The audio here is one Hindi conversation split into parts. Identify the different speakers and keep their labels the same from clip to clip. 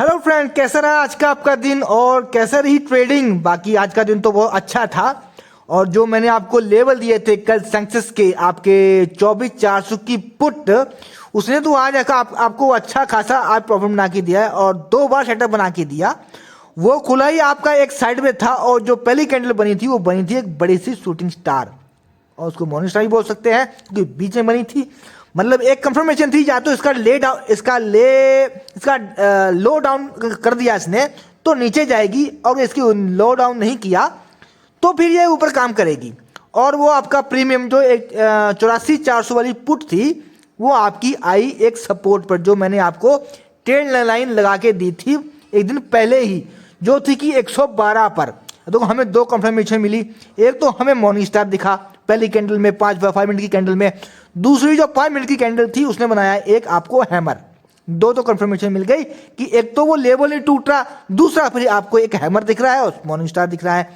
Speaker 1: हेलो फ्रेंड, कैसा रहा आज का आपका दिन और कैसा रही ट्रेडिंग। बाकी आज का दिन तो बहुत अच्छा था और जो मैंने आपको लेवल दिए थे कल सेंसेक्स के आपके 24,400 की पुट, उसने तो आज आपको अच्छा खासा आज प्रॉफिट बना के दिया है और 2 बार सेटअप बना के दिया। वो खुला ही आपका एक साइड में था और जो पहली कैंडल बनी थी वो बनी थी एक बड़ी सी शूटिंग स्टार और उसको मॉर्निंग स्टार भी बोल सकते हैं क्योंकि बीच में बनी थी। मतलब एक कंफर्मेशन थी, या तो इसका लो डाउन कर दिया इसने तो नीचे जाएगी और इसकी लो डाउन नहीं किया तो फिर ये ऊपर काम करेगी। और वो आपका प्रीमियम जो एक 84,400 वाली पुट थी वो आपकी आई एक सपोर्ट पर, जो मैंने आपको ट्रेड लाइन लगा के दी थी एक दिन पहले ही, जो थी कि 112 पर। तो हमें 2 कंफर्मेशन मिली। एक तो हमें मॉर्निंग स्टार दिखा पहली कैंडल में 5 मिनट की कैंडल में, दूसरी जो 5 मिनट की कैंडल थी उसने बनाया एक आपको हैमर। 2 तो कंफर्मेशन मिल गई कि एक तो वो लेवल ही टूट रहा, दूसरा फिर आपको एक हैमर दिख रहा है और मॉर्निंग स्टार दिख रहा है।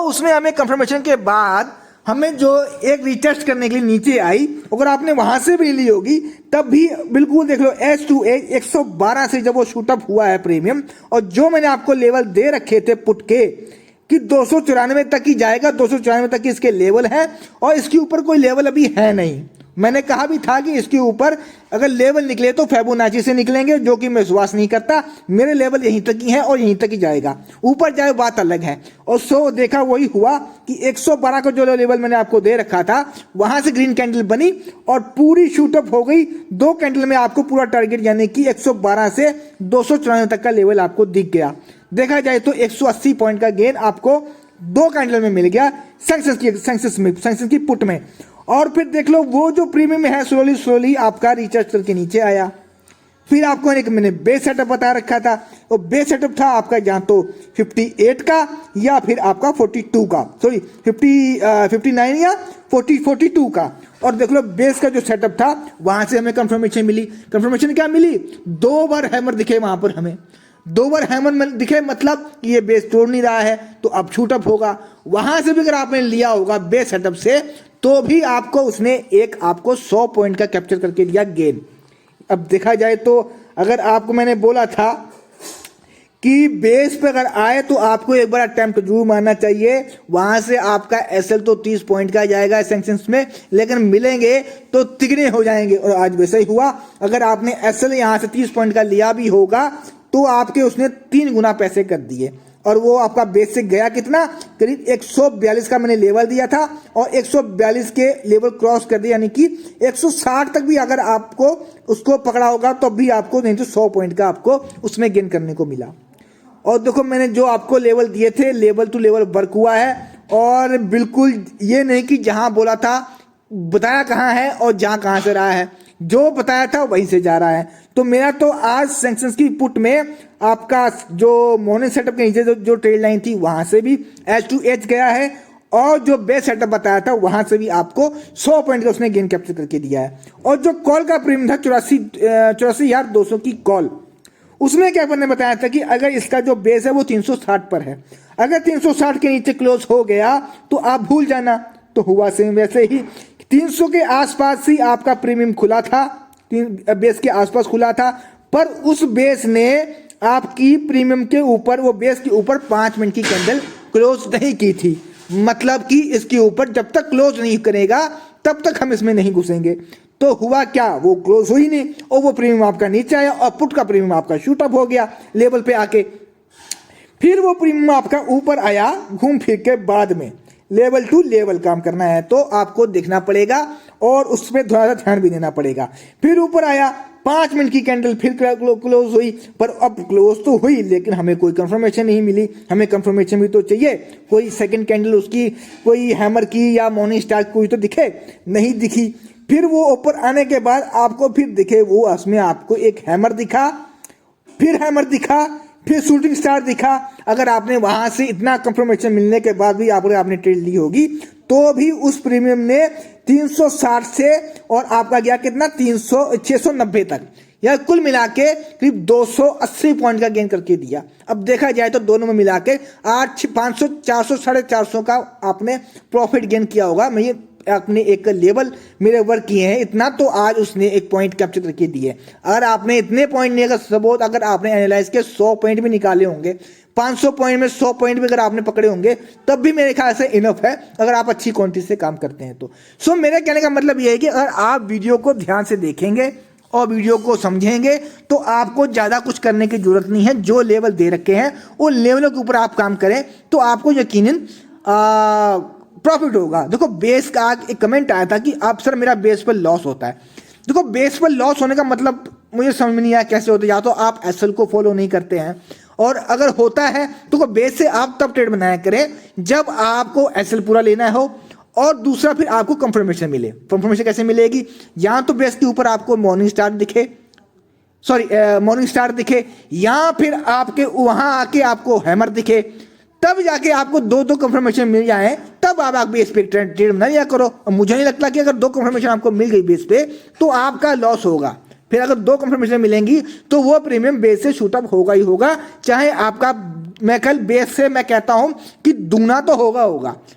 Speaker 1: उसमें हमें कंफर्मेशन के बाद हमें जो एक रिटेस्ट करने के लिए नीचे आई, अगर आपने वहां से भी ली होगी तब भी बिल्कुल देख लो H2A 112 से जब वो शूटअप हुआ है प्रीमियम, और जो मैंने आपको लेवल दे रखे थे पुट के कि 294 तक ही जाएगा, 294 तक की इसके लेवल है और इसके ऊपर कोई लेवल अभी है नहीं। मैंने कहा भी था कि इसके ऊपर अगर लेवल निकले तो फिबोनाची से निकलेंगे, जो कि मैं विश्वास नहीं करता। मेरे लेवल यहीं तक ही है और यहीं तक ही जाएगा, ऊपर जाए बात अलग है। और देखा वही हुआ कि 112 का जो लेवल मैंने आपको दे रखा था वहां से ग्रीन कैंडल बनी और पूरी शूटअप हो गई। 2 कैंडल में आपको पूरा टारगेट यानी कि 112 से 294 तक का लेवल आपको दिख गया। देखा जाए तो 180 पॉइंट का गेन आपको 2 कैंडल में मिल गया सेंसेक्स की पुट में। और फिर देख लो वो जो प्रीमियम है स्लोली आपका रिचार्ज करके नीचे आया। फिर आपको एक मैंने बेस सेटअप बता रखा था, वो बेस सेटअप था आपका जहाँ तो 58 का या फिर आपका 42 का, सॉरी 59 या 42 का। और देख लो बेस का जो सेटअप था वहां से हमें कंफर्मेशन मिली। कंफर्मेशन क्या मिली? 2 बार हैमर दिखे वहां पर हमें, 2 बार हैमर दिखे, मतलब ये बेस तोड़ नहीं रहा है तो अब शूटअप होगा। वहां से भी अगर आपने लिया होगा बेस सेटअप से तो भी आपको उसने एक आपको 100 पॉइंट का कैप्चर करके दिया गेन। अब देखा जाए तो अगर आपको मैंने बोला था कि बेस पे अगर आए तो आपको एक बार अटेम्प्ट जरूर मारना चाहिए। वहां से आपका एसएल तो 30 पॉइंट का जाएगा सेंसेक्स में, लेकिन मिलेंगे तो तिगने हो जाएंगे और आज वैसा ही हुआ। अगर आपने एसएल यहां से 30 पॉइंट का लिया भी होगा तो आपके उसने 3 गुना पैसे कर दिए और वो आपका बेस से गया कितना, करीब 142 का मैंने लेवल दिया था और 142 के लेवल क्रॉस कर दिया, यानी कि 160 तक भी अगर आपको उसको पकड़ा होगा तो भी आपको नहीं तो 100 पॉइंट का आपको उसमें गेन करने को मिला। और देखो मैंने जो आपको लेवल दिए थे लेवल टू लेवल वर्क हुआ है और बिल्कुल ये नहीं कि जहां बोला था बताया कहाँ है और जहां कहां से रहा है, जो बताया था वहीं से जा रहा है। तो मेरा तो आज सेंसेक्स की पुट में आपका जो मॉर्निंग सेटअप के नीचे जो ट्रेड लाइन थी वहां से भी H2H गया है और जो बेस सेटअप बताया था वहां से भी आपको 100 पॉइंट का उसने गेन कैप्चर करके दिया है। और जो कॉल का प्रीमियम था 84,200 की कॉल, उसमें क्या मैंने बताया था कि अगर इसका जो बेस है वो 360 पर है, अगर 360 के नीचे क्लोज हो गया तो आप भूल जाना। तो हुआ सेम वैसे ही 300 के आसपास ही आपका प्रीमियम खुला था, बेस के आसपास खुला था, पर उस बेस ने आपकी प्रीमियम के ऊपर, वो बेस के ऊपर 5 मिनट की कैंडल क्लोज नहीं की थी। मतलब कि इसके ऊपर जब तक क्लोज नहीं करेगा तब तक हम इसमें नहीं घुसेंगे। तो हुआ क्या, वो क्लोज हुई नहीं और वो प्रीमियम आपका नीचे आया और पुट का प्रीमियम आपका शूटअप हो गया लेवल पे आके। फिर वो प्रीमियम आपका ऊपर आया घूम फिर के, बाद में लेवल टू लेवल काम करना है तो आपको देखना पड़ेगा और उसमें थोड़ा सा ध्यान भी देना पड़ेगा। फिर ऊपर आया 5 मिनट की कैंडल फिर क्लोज हुई, पर अब क्लोज तो हुई लेकिन हमें कोई कंफर्मेशन नहीं मिली। हमें कंफर्मेशन भी तो चाहिए, कोई सेकंड कैंडल उसकी, कोई हैमर की या मॉर्निंग स्टार कोई तो दिखे, नहीं दिखी। फिर वो ऊपर आने के बाद आपको फिर दिखे, वो उसमें आपको एक हैमर दिखा, फिर हैमर दिखा, फिर शूटिंग स्टार दिखा। अगर आपने वहां से इतना कंफर्मेशन मिलने के बाद भी आपने ट्रेड ली होगी तो भी उस प्रीमियम ने 360 से और आपका गया कितना 690 तक, या कुल मिला के करीब 280 पॉइंट का गेन करके दिया। अब देखा जाए तो दोनों में मिला के 500 400 450 का आपने प्रॉफिट गेन किया होगा, मैं ये अपने एक लेवल मेरे वर्क किए हैं, इतना तो आज उसने एक पॉइंट कैप्चर करके दिए। अगर आपने इतने पॉइंट नहीं, अगर सपोज अगर आपने एनालाइज के 100 पॉइंट भी निकाले होंगे, 500 पॉइंट में 100 पॉइंट भी अगर आपने पकड़े होंगे, तब भी मेरे ख्याल से इनफ है अगर आप अच्छी क्वांटिटी से काम करते हैं तो। सो मेरे कहने का मतलब ये है कि अगर आप वीडियो को ध्यान से देखेंगे और वीडियो को समझेंगे तो आपको ज़्यादा कुछ करने की जरूरत नहीं है। जो लेवल दे रखे हैं उन लेवलों के ऊपर आप काम करें तो आपको यकीनन प्रॉफिट होगा। देखो बेस का आज एक कमेंट आया था कि आप सर मेरा बेस पर लॉस होता है। देखो बेस पर लॉस होने का मतलब मुझे समझ में नहीं आया कैसे होता है। या तो आप एसएल को फॉलो नहीं करते हैं, और अगर होता है तो बेस से आप तब ट्रेड बनाया करें जब आपको एसएल पूरा लेना हो, और दूसरा फिर आपको कंफर्मेशन मिले। कंफर्मेशन कैसे मिलेगी? या तो बेस के ऊपर आपको मॉर्निंग स्टार दिखे, मॉर्निंग स्टार दिखे, या फिर आपके वहां आके आपको हैमर दिखे, तब जाके आपको दो कंफर्मेशन मिल जाए, तब आप बेस पे ट्रेड बना लिया करो। मुझे नहीं लगता कि अगर 2 कंफर्मेशन आपको मिल गई बेस पे तो आपका लॉस होगा। फिर अगर 2 कंफर्मेशन मिलेंगी तो वो प्रीमियम बेस से शूटअप होगा ही होगा, चाहे आपका मैं कल बेस से मैं कहता हूं कि दूना तो होगा।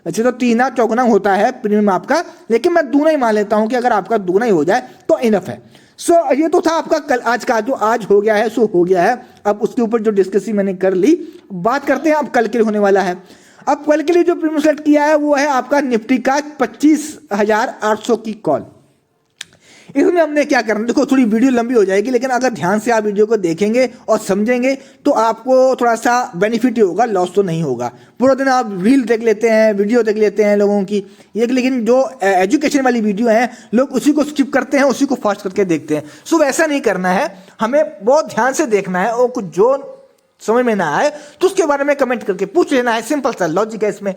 Speaker 1: वैसे तो 3 चौगुना होता है प्रीमियम आपका, लेकिन मैं दूना ही मान लेता हूं कि अगर आपका दूना ही हो जाए तो इनफ है। सो ये तो था आपका कल आज का, जो आज हो गया है सो हो गया है। अब उसके ऊपर जो डिस्कशन मैंने कर ली, बात करते हैं अब कल के लिए होने वाला है। अब कल के लिए जो प्रीमियम सेलेक्ट किया है वो है आपका निफ्टी का 25,800 की कॉल। इसमें हमने क्या करना, देखो थोड़ी वीडियो लंबी हो जाएगी, लेकिन अगर ध्यान से आप वीडियो को देखेंगे और समझेंगे तो आपको थोड़ा सा बेनिफिट ही होगा, लॉस तो नहीं होगा। पूरा दिन आप रील देख लेते हैं, वीडियो देख लेते हैं लोगों की, ये लेकिन जो एजुकेशन वाली वीडियो है लोग उसी को स्किप करते हैं, उसी को फास्ट करके देखते हैं। सो वैसा नहीं करना है, हमें बहुत ध्यान से देखना है, और कुछ जो समझ में ना आए तो उसके बारे में कमेंट करके पूछ लेना है। सिंपल सा लॉजिक है इसमें।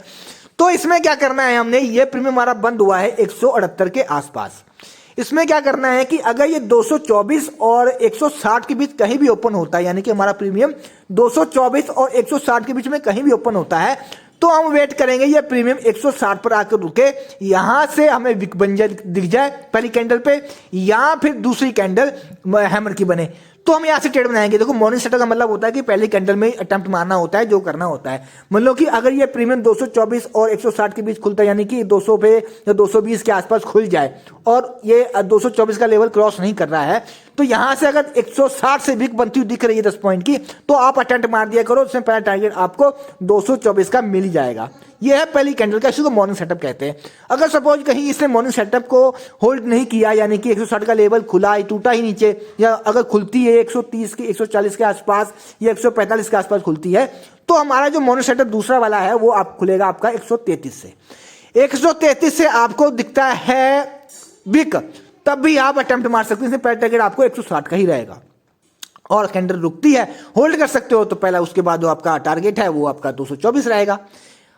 Speaker 1: तो इसमें क्या करना है, हमने ये प्रीमियम हमारा बंद हुआ है 178 के आसपास। इसमें क्या करना है कि अगर ये 224 और 160 के बीच कहीं भी ओपन होता है, यानी कि हमारा प्रीमियम 224 और 160 के बीच में कहीं भी ओपन होता है, तो हम वेट करेंगे ये प्रीमियम 160 पर आकर रुके, यहां से हमें विक बन जाए दिख जाए पहली कैंडल पे, या फिर दूसरी कैंडल हैमर की बने, तो हम यहाँ से ट्रेड बनाएंगे। देखो मॉर्निंग सेटअप का मतलब होता है कि पहली कैंडल में अटेम्प्ट मारना होता है, जो करना होता है। मतलब कि अगर ये प्रीमियम 224 और 160 के बीच खुलता है, यानी कि 200 पे या 220 के आसपास खुल जाए और ये 224 का लेवल क्रॉस नहीं कर रहा है, तो यहां से अगर 160 से विक बनती हुई दिख रही है 10 पॉइंट की, तो आप अटेम्प्ट मार दिया करो, उसमें पहला टारगेट आपको 224 का मिल जाएगा। ये है पहली कैंडल का, इसी को मॉर्निंग सेटअप कहते हैं। अगर सपोज कहीं इसने मॉर्निंग सेटअप को होल्ड नहीं किया, यानी कि 160 का लेवल खुला ही टूटा ही नीचे, या अगर खुलती है 130 के 140 के आसपास या 145 के आसपास खुलती है, तो हमारा जो मॉर्निंग सेटअप दूसरा वाला है वो आप खुलेगा आपका 133 से। 133 से आपको दिखता है विक, तब भी आप अटेम्प्ट मार सकते हैं। इसमें पहला टारगेट आपको 160 का ही रहेगा, और कैंडल रुकती है होल्ड कर सकते हो तो पहला, उसके बाद जो आपका टारगेट है वो आपका 224 रहेगा।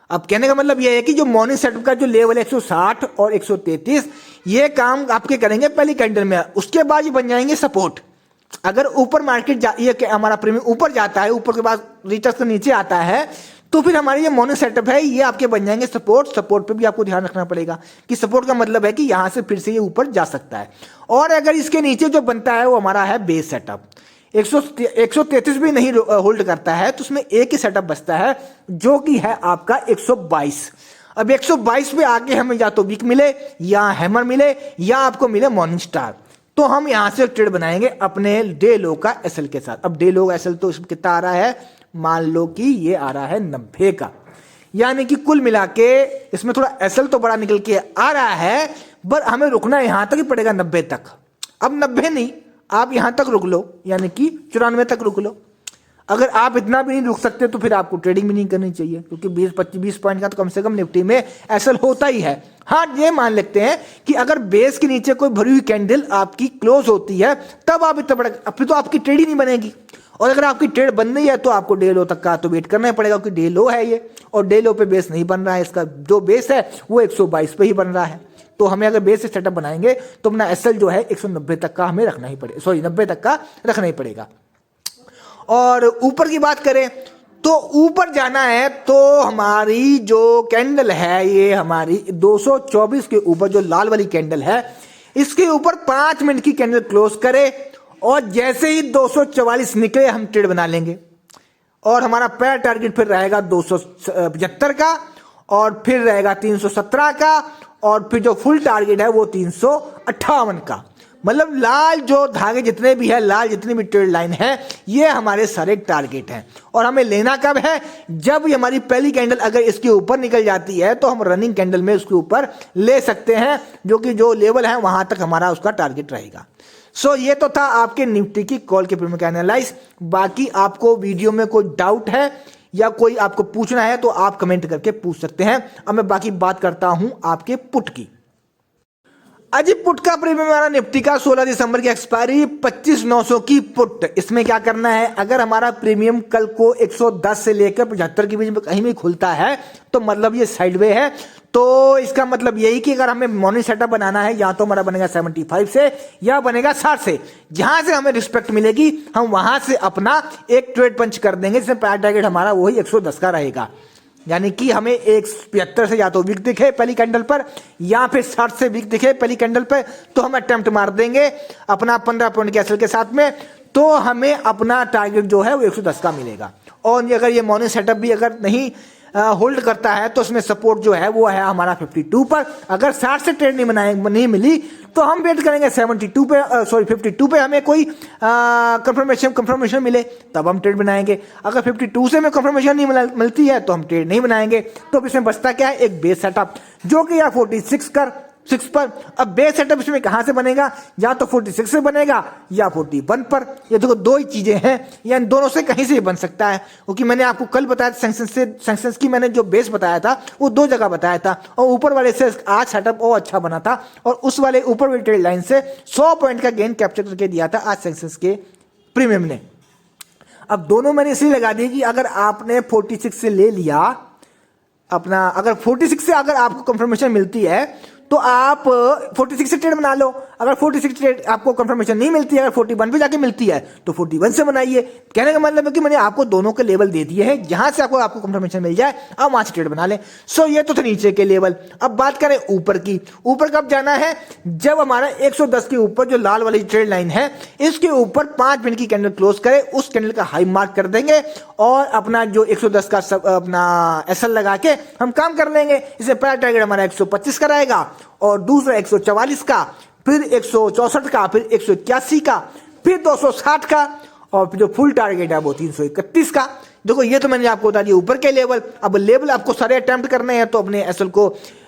Speaker 1: अब कहने का मतलब ये है कि जो मॉर्निंग सेटअप का जो लेवल 160 और 133, ये काम आपके करेंगे पहली कैंडल में, उसके बाद ये बन जाएंगे सपोर्ट। अगर ऊपर मार्केट ये हमारा प्रीमियम ऊपर जाता है, ऊपर के बाद रिटर्न से नीचे आता है, तो फिर हमारी ये मॉर्निंग सेटअप है ये आपके बन जाएंगे सपोर्ट। सपोर्ट पे भी आपको ध्यान रखना पड़ेगा कि सपोर्ट का मतलब है कि यहां से फिर से ये ऊपर जा सकता है। और अगर इसके नीचे जो बनता है वो हमारा है बेस सेटअप, 133 भी नहीं होल्ड करता है, तो उसमें एक ही सेटअप बचता है जो कि है आपका 122। अब 122 पे आके हमें या तो वीक मिले, या हैमर मिले, या आपको मिले मॉर्निंग स्टार, तो हम यहां से ट्रेड बनाएंगे अपने डे लो का एसएल के साथ। अब डे लो एसएल तो कितना आ रहा है, मान लो कि ये आ रहा है 90 का, यानी कि कुल मिला के इसमें थोड़ा एसएल तो बड़ा निकल के आ रहा है, पर हमें रुकना यहां तक ही पड़ेगा 90 तक। अब 90 नहीं, आप यहां तक रुक लो, यानी कि 94 तक रुक लो। अगर आप इतना भी नहीं रुक सकते तो फिर आपको ट्रेडिंग भी नहीं करनी चाहिए, क्योंकि 20-25 पॉइंट का तो कम से कम निफ्टी में एसएल होता ही है। हाँ, ये मान लेते हैं कि अगर बेस के नीचे कोई भरी हुई कैंडल आपकी क्लोज होती है, तब आप इतना बड़ा, फिर तो आपकी ट्रेड ही नहीं बनेगी। और अगर आपकी ट्रेड बन रही है तो आपको डे लो तक का तो वेट करना ही पड़ेगा, क्योंकि डे लो है ये, और डे लो पे बेस नहीं बन रहा है। इसका जो बेस है वो 122 पे ही बन रहा है। तो हमें अगर बेस से सेटअप बनाएंगे तो अपना एसएल जो है 190 तक का हमें रखना ही पड़ेगा, सॉरी 90 तक का रखना ही पड़ेगा। और ऊपर की बात करें तो ऊपर जाना है तो हमारी जो कैंडल है ये हमारी 224 के ऊपर जो लाल वाली कैंडल है, इसके ऊपर 5 मिनट की कैंडल क्लोज करे, और जैसे ही 244 निकले हम ट्रेड बना लेंगे। और हमारा पहला टारगेट फिर रहेगा 275 का, और फिर रहेगा 317 का, और फिर जो फुल टारगेट है वो 358 का। मतलब लाल जो धागे जितने भी है, लाल जितनी भी ट्रेड लाइन है, ये हमारे सारे टारगेट हैं। और हमें लेना कब है? जब ये हमारी पहली कैंडल अगर इसके ऊपर निकल जाती है तो हम रनिंग कैंडल में उसके ऊपर ले सकते हैं, जो कि जो लेवल है वहां तक हमारा उसका टारगेट रहेगा। सो ये तो था आपके निफ्टी की कॉल के प्रीमियम का एनालाइज। बाकी आपको वीडियो में कोई डाउट है या कोई आपको पूछना है तो आप कमेंट करके पूछ सकते हैं। अब मैं बाकी बात करता हूं आपके पुट की। अजी पुट का प्रीमियम हमारा निफ्टी का 16 दिसंबर की एक्सपायरी 25,900 की पुट। इसमें क्या करना है, अगर हमारा प्रीमियम कल को 110 से लेकर 75 के बीच में कहीं भी खुलता है तो मतलब ये साइडवे है। तो इसका मतलब यही कि अगर हमें मॉर्निंग सेटअप बनाना है, या तो हमारा बनेगा 75 से या बनेगा 60 से, जहां से हमें रिस्पेक्ट मिलेगी हम वहां से अपना एक ट्रेड पंच कर देंगे, जिसमें प्राइस टारगेट हमारा वही 110 का रहेगा। यानी कि हमें 175 से या तो वीक दिखे पहली कैंडल पर, या फिर 60 से वीक दिखे पहली कैंडल पर, तो हम अटेम्प्ट मार देंगे अपना 15 पॉइंट के एसएल के साथ में, तो हमें अपना टारगेट जो है वो 110 का मिलेगा। और अगर ये मॉर्निंग सेटअप भी अगर नहीं होल्ड करता है तो उसमें सपोर्ट जो है वो है हमारा 52 पर। अगर 60 से ट्रेड नहीं मिली तो हम वेट करेंगे 72 पे, 52 पे हमें कोई कंफर्मेशन मिले तब हम ट्रेड बनाएंगे। अगर 52 से हमें कंफर्मेशन नहीं मिलती है तो हम ट्रेड नहीं बनाएंगे। तो इसमें बचता क्या है, एक बेस सेटअप, जो कि या 46 पर। अब बेस सेटअप इसमें कहां से बनेगा, या तो 46 से बनेगा या 41 पर। ये देखो दो ही चीजें हैं, या इन दोनों से कहीं से बन सकता है, क्योंकि मैंने आपको कल बताया सैंक्शंस की मैंने जो बेस बताया था वो दो जगह बताया था, और ऊपर वाले से आज सेटअप और अच्छा बना था, और उस वाले ऊपर वाली ट्रेड लाइन से 100 पॉइंट का गेन कैप्चर करके दिया था आज सैंक्शंस के प्रीमियम ने। अब दोनों मैंने इसलिए लगा दिए कि अगर आपने 46 से ले लिया अपना, अगर 46 से अगर आपको कंफर्मेशन मिलती है तो आप 46 से ट्रेड बना लो। अगर 46 ट्रेड आपको कंफर्मेशन नहीं मिलती है, अगर 41 पे जाके मिलती है तो 41 से बनाइए। कहने का मतलब है कि मैंने आपको दोनों के लेवल दे दिए हैं, जहां से आपको कंफर्मेशन मिल जाए आप वहां से ट्रेड बना लें। सो ये तो थे नीचे के लेवल। अब बात करें ऊपर की। ऊपर कब जाना है, जब हमारा 110 के ऊपर जो लाल वाली ट्रेड लाइन है इसके ऊपर 5 मिनट की कैंडल क्लोज करे, उस कैंडल का हाई मार्क कर देंगे और अपना जो 110 का अपना एसएल लगा के हम काम कर लेंगे। इसे प्राइस टारगेट हमारा 125 का रहेगा, और दूसरा 144 का, फिर 164 का, फिर 181 का, फिर 260 का, और फिर जो फुल टारगेट है वो 331 का। देखो ये तो मैंने आपको बता दिया ऊपर के लेवल। अब लेवल आपको सारे अटेम्प्ट करने हैं, तो अपने एसएल को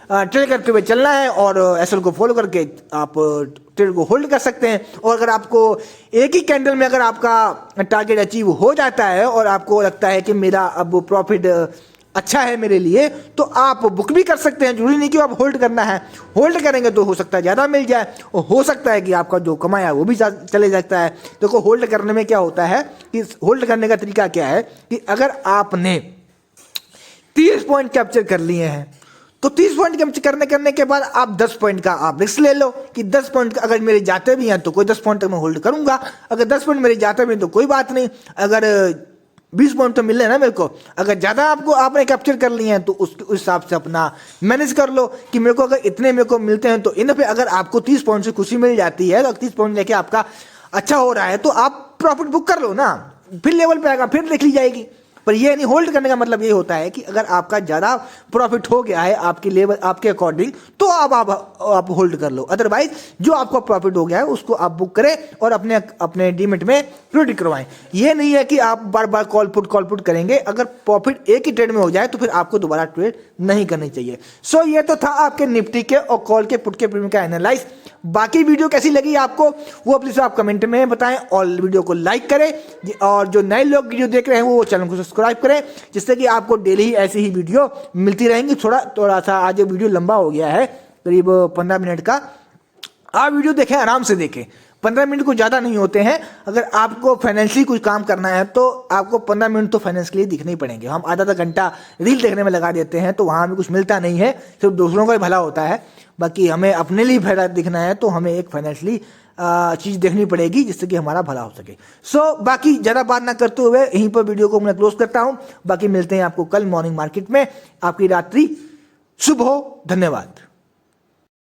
Speaker 1: ट्रेड करते हुए चलना है, और एसएल को फॉलो करके आप ट्रेड को होल्ड कर सकते हैं। और अगर आपको एक ही कैंडल में अगर आपका टारगेट अचीव हो जाता है और आपको लगता है कि मेरा अब प्रॉफिट अच्छा है मेरे लिए, तो आप बुक भी कर सकते हैं। जरूरी नहीं कि आप होल्ड करना है, होल्ड करेंगे तो हो सकता है ज़्यादा मिल जाए, और हो सकता है कि आपका जो कमाया वो भी चले जाता है। देखो होल्ड करने में क्या होता है कि होल्ड करने का तरीका क्या है कि अगर आपने 30 पॉइंट कैप्चर कर लिए हैं तो 30 पॉइंट कैप्चर करने के बाद आप 10 पॉइंट का आप रिस्क ले लो कि 10 पॉइंट अगर मेरे जाते भी हैं तो कोई 10 पॉइंट तक मैं होल्ड करूंगा, अगर 10 पॉइंट मेरे जाते भी हैं तो कोई बात नहीं, अगर 20 पॉइंट तो मिल रहे हैं ना मेरे को। अगर ज़्यादा आपने कैप्चर कर लिए हैं तो उस हिसाब से अपना मैनेज कर लो कि मेरे को अगर इतने मेरे को मिलते हैं तो इन पे अगर आपको 30 पॉइंट से खुशी मिल जाती है, तो 30 पॉइंट लेके आपका अच्छा हो रहा है तो आप प्रॉफिट बुक कर लो ना, फिर लेवल पे आएगा, फिर लिख ली जाएगी। पर ये नहीं, होल्ड करने का मतलब ये होता है कि अगर आपका ज़्यादा प्रॉफिट हो गया है आपके लेवल आपके अकॉर्डिंग तो आप होल्ड कर लो, अदरवाइज जो आपका प्रॉफिट हो गया है उसको आप बुक करें और अपने डीमेट में प्रोडिक्ट करवाएं। ये नहीं है कि आप बार बार कॉल पुट करेंगे। अगर प्रॉफिट एक ही ट्रेड में हो जाए तो फिर आपको दोबारा ट्रेड नहीं करनी चाहिए। सो ये तो था आपके निफ्टी के और कॉल के पुट के प्रीमियम का एनालाइज। बाकी वीडियो कैसी लगी आपको वो प्लीज आप कमेंट में बताएं, और वीडियो को लाइक करें, और जो नए लोग वीडियो देख रहे हैं वो चैनल को सब्सक्राइब करें, जिससे कि आपको डेली ही ऐसी ही वीडियो मिलती रहेंगी। थोड़ा सा आज ये वीडियो लंबा हो गया है, करीब 15 मिनट का। आप वीडियो देखें, आराम से देखें, 15 मिनट को ज़्यादा नहीं होते हैं। अगर आपको फाइनेंशियली कुछ काम करना है तो आपको 15 मिनट तो फाइनेंस के लिए दिखने ही पड़ेंगे। हम आधा घंटा रील देखने में लगा देते हैं तो वहाँ हमें कुछ मिलता नहीं है, सिर्फ दूसरों का ही भला होता है। बाकी हमें अपने लिए फायदा दिखना है तो हमें एक फाइनेंशियली चीज़ देखनी पड़ेगी जिससे कि हमारा भला हो सके। सो बाकी ज़्यादा बात ना करते हुए यहीं पर वीडियो को मैं क्लोज करता हूँ। बाकी मिलते हैं आपको कल मॉर्निंग मार्केट में। आपकी रात्रि शुभ हो। धन्यवाद।